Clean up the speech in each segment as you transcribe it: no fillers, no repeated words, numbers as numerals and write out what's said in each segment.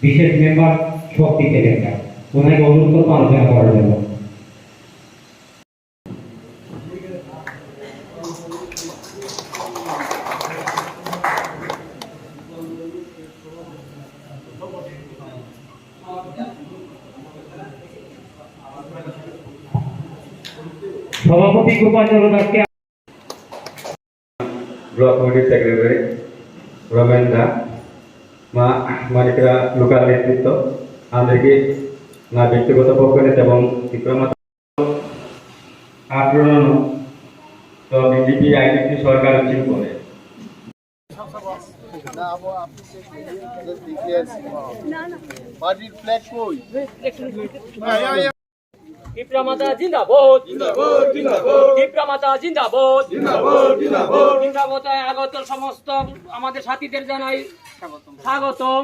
বিশেষ মেম্বার শক্তি পেলেন না, ওনাকে অনুরোধ করবো আলোচনা করার জন্য। সভাপতি গোপালচন্দ্র দাসকে, ব্লক কমিটির সেক্রেটারি রমেন দা, মানিকরা লোকাল নেতৃত্ব, আমাদেরকে না ব্যক্তিগত পক্ষ নেতা এবং ত্রিপুরামাতা আগ্রহণ তো বিজেপি আইপিপি সরকার উচিত করে ত্রিপুরামাতা জিন্দাবাদ, জিন্দাবাদ, জিন্দাবাদ। ত্রিপুরামাতা জিন্দাবাদ, জিন্দাবাদ, জিন্দাবাদ। ত্রিপুরামাতায় আগত সমস্ত আমাদের সাথীদের জানাই স্বাগতম, স্বাগতম,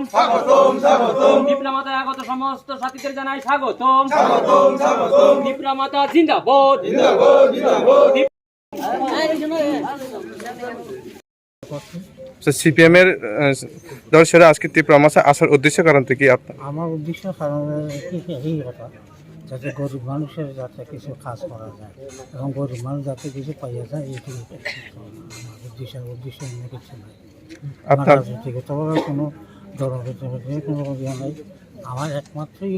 স্বাগতম। ত্রিপুরামাতায় আগত সমস্ত সাথীদের জানাই স্বাগতম, স্বাগতম, স্বাগতম। ত্রিপুরামাতা জিন্দাবাদ, জিন্দাবাদ, জিন্দাবাদ। সিপিএম এর দর্শকরা আজকে ত্রিপুরামাতা আসার উদ্দেশ্য কারণ থেকে আমার উদ্দেশ্য কারণ এই কথা যাতে গরিব মানুষের যাতে কিছু কাজ করা যায় এবং গরিব মানুষ যাতে কিছু পাইয়া যায় এইটি আমার উদ্দেশ্য অন্য কিছু নাই। আমার রাজনৈতিকভাবে কোনো দলগতভাবে কোনো ইয়ে নাই। আমার একমাত্রই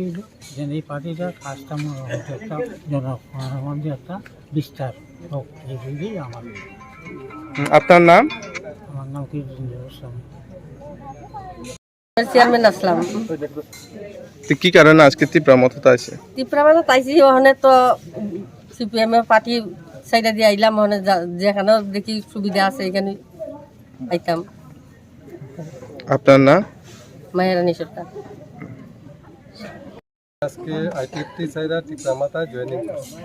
যে এই পার্টিটা কাজটা একটা জনগণের একটা বিস্তার হোক, এইগুলি আমার। আপনার নাম? আমার নাম কি গোস্বামী। চেয়ারম্যান আসলাম। কি কারণে আজকে ত্রিপুরামাতা আছে? ত্রিপুরামাতা তাইছি ওখানে তো সিপিএম এর পার্টি সাইডে দিয়ে আইলাম, ওখানে যেখানে দেখি সুবিধা আছে এখানে আইতাম। আপনার নাম? মায়েরানী সরকার। আজকে আইপিএফটি সাইডা ত্রিপুরামাতা জয়েনিং করছি।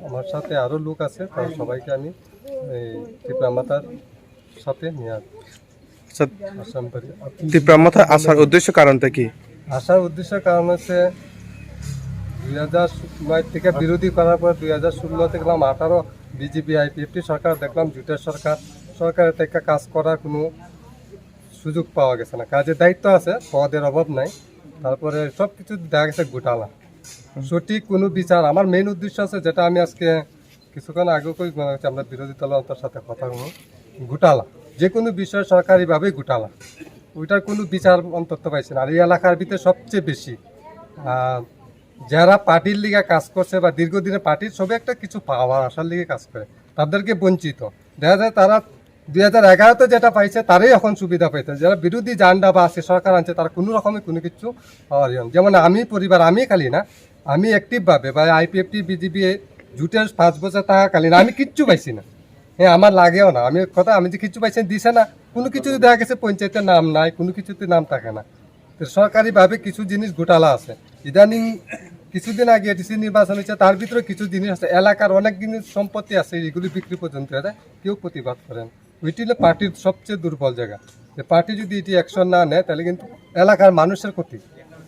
আমার সাথে আরও লোক আছে, তার সবাইকে আমি এই ত্রিপুরামাতার সাথে নিয়ে আসাম পারি। ত্রিপুরামাতা আসার উদ্দেশ্য কারণটা কি? আসার উদ্দেশ্য কারণ হচ্ছে 2009 থেকে বিরোধী করার পর 2016 থেকে 18 বিজেপি আইপিএফটি সরকার দেখলাম জোটের সরকারের থেকে কাজ করার কোনো সুযোগ পাওয়া গেছে না। কাজের দায়িত্ব আছে, পদের অভাব নাই, তারপরে সব কিছু দেখা গেছে ঘোটালা, সঠিক কোনো বিচার। আমার মেইন উদ্দেশ্য আছে যেটা আমি আজকে কিছুক্ষণ আগেও মনে হচ্ছে আমরা বিরোধী দলের সাথে কথা বলবো, ঘোটালা যে কোনো বিষয় সরকারিভাবে ঘোটালা, ওইটার কোনো বিচার অন্তত পাইছে না। আর এই এলাকার ভিতরে সবচেয়ে বেশি যারা পার্টির লিগে কাজ করছে বা দীর্ঘদিনের পার্টির সবে একটা কিছু পাওয়ার আসার লিগে কাজ করে, তাদেরকে বঞ্চিত দেখা যায়। তারা 2011-তে যেটা পাইছে তারাই এখন সুবিধা পাইছে। যারা বিরোধী জান্ডা বা আছে সরকার আনছে তারা কোনো রকমের কোনো কিছু পাওয়ার যেমন আমি পরিবার, আমি খালি না, আমি অ্যাক্টিভভাবে বা আইপিএফটি বিজেপি জুটের 5 বছর থাকাকালীন আমি কিচ্ছু পাইছি না। হ্যাঁ, আমার লাগেও না। আমি কথা আমি যে কিছু পাইছি দিছে না, কোনো কিছু দেখা গেছে পঞ্চায়েতের নাম নাই, কোনো কিছুতে নাম থাকে না। তো সরকারিভাবে কিছু জিনিস ঘোটালা আছে। ইদানিং কিছুদিন আগে ডিসি নির্বাচন হয়েছে, তার ভিতরে কিছু জিনিস আছে, এলাকার অনেক জিনিস সম্পত্তি আছে, এগুলি বিক্রি পর্যন্ত হয়ে যায়, কেউ প্রতিবাদ করেন। ওইটি হলো পার্টির সবচেয়ে দুর্বল জায়গা, যে পার্টি যদি এটি অ্যাকশন না নেয় তাহলে কিন্তু এলাকার মানুষের ক্ষতি।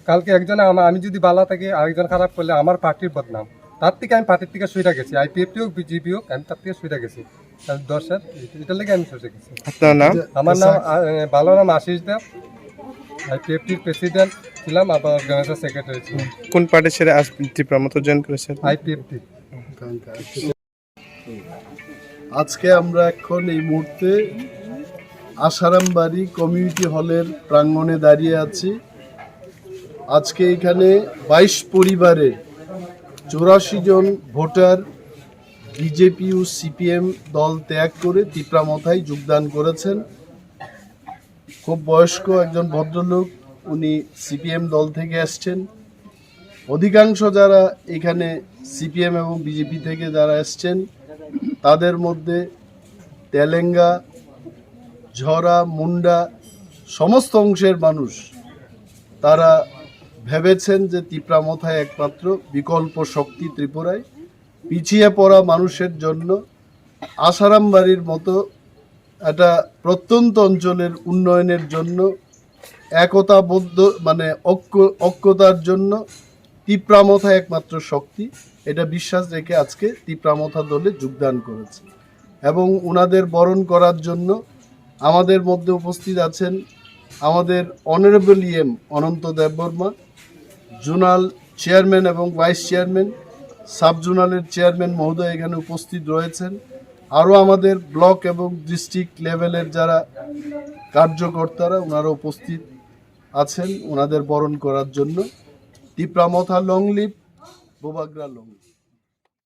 কালকে একজনে আমি যদি ভালো থাকি, আরেকজন খারাপ করলে আমার পার্টির বদনাম। তার থেকে আমি পার্টির থেকে সুইটা গেছি, আইপিএফটি হোক বিজেপি হোক, আমি তার থেকে সুইটা গেছি। দর্শক এটার লেগে আমি সুইটা গেছি। আপনার নাম? আমার নাম ভালো নাম আশিস দেব, আইপিএফটির প্রেসিডেন্ট ছিলাম, আবার অর্গানাইজার সেক্রেটারি ছিলাম। কোন পার্টি ছেড়ে আজ ত্রিপুরামাতা জয়েন করেছেন? আইপিএফটি। আজকে আমরা এখন এই মুহূর্তে আসারামবাড়ি কমিউনিটি হলের প্রাঙ্গণে দাঁড়িয়ে আছি। আজকে এখানে 22 পরিবারের 84 জন ভোটার বিজেপি ও সিপিএম দল ত্যাগ করে ত্রিপুরামাতায় যোগদান করেছেন। খুব বয়স্ক একজন ভদ্রলোক, উনি সিপিএম দল থেকে আসছেন। অধিকাংশ যারা এখানে সিপিএম এবং বিজেপি থেকে যারা আসছেন তাদের মধ্যে তেলেঙ্গা, ঝরা, মুন্ডা সমস্ত অংশের মানুষ তারা ভেবেছেন যে ত্রিপুরামাতায় একমাত্র বিকল্প শক্তি ত্রিপুরায়। পিছিয়ে পড়া মানুষের জন্য আসারামবাড়ির মতো একটা প্রত্যন্ত অঞ্চলের উন্নয়নের জন্য, একতাবদ্ধ মানে ঐক্যতার জন্য ত্রিপুরামাতা একমাত্র শক্তি, এটা বিশ্বাস রেখে আজকে ত্রিপুরামাতা দলে যোগদান করেছে। এবং ওনাদের বরণ করার জন্য আমাদের মধ্যে উপস্থিত আছেন আমাদের অনারেবল ইএম অনন্ত দেববর্মা, জোনাল চেয়ারম্যান এবং ভাইস চেয়ারম্যান, সাব জোনালের চেয়ারম্যান মহোদয় এখানে উপস্থিত রয়েছেন। আরও আমাদের ব্লক এবং ডিস্ট্রিক্ট লেভেলের যারা কার্যকর্তারা ওনারা উপস্থিত আছেন ওনাদের বরণ করার জন্য। Tipra Motha long live, Bubagra long leave.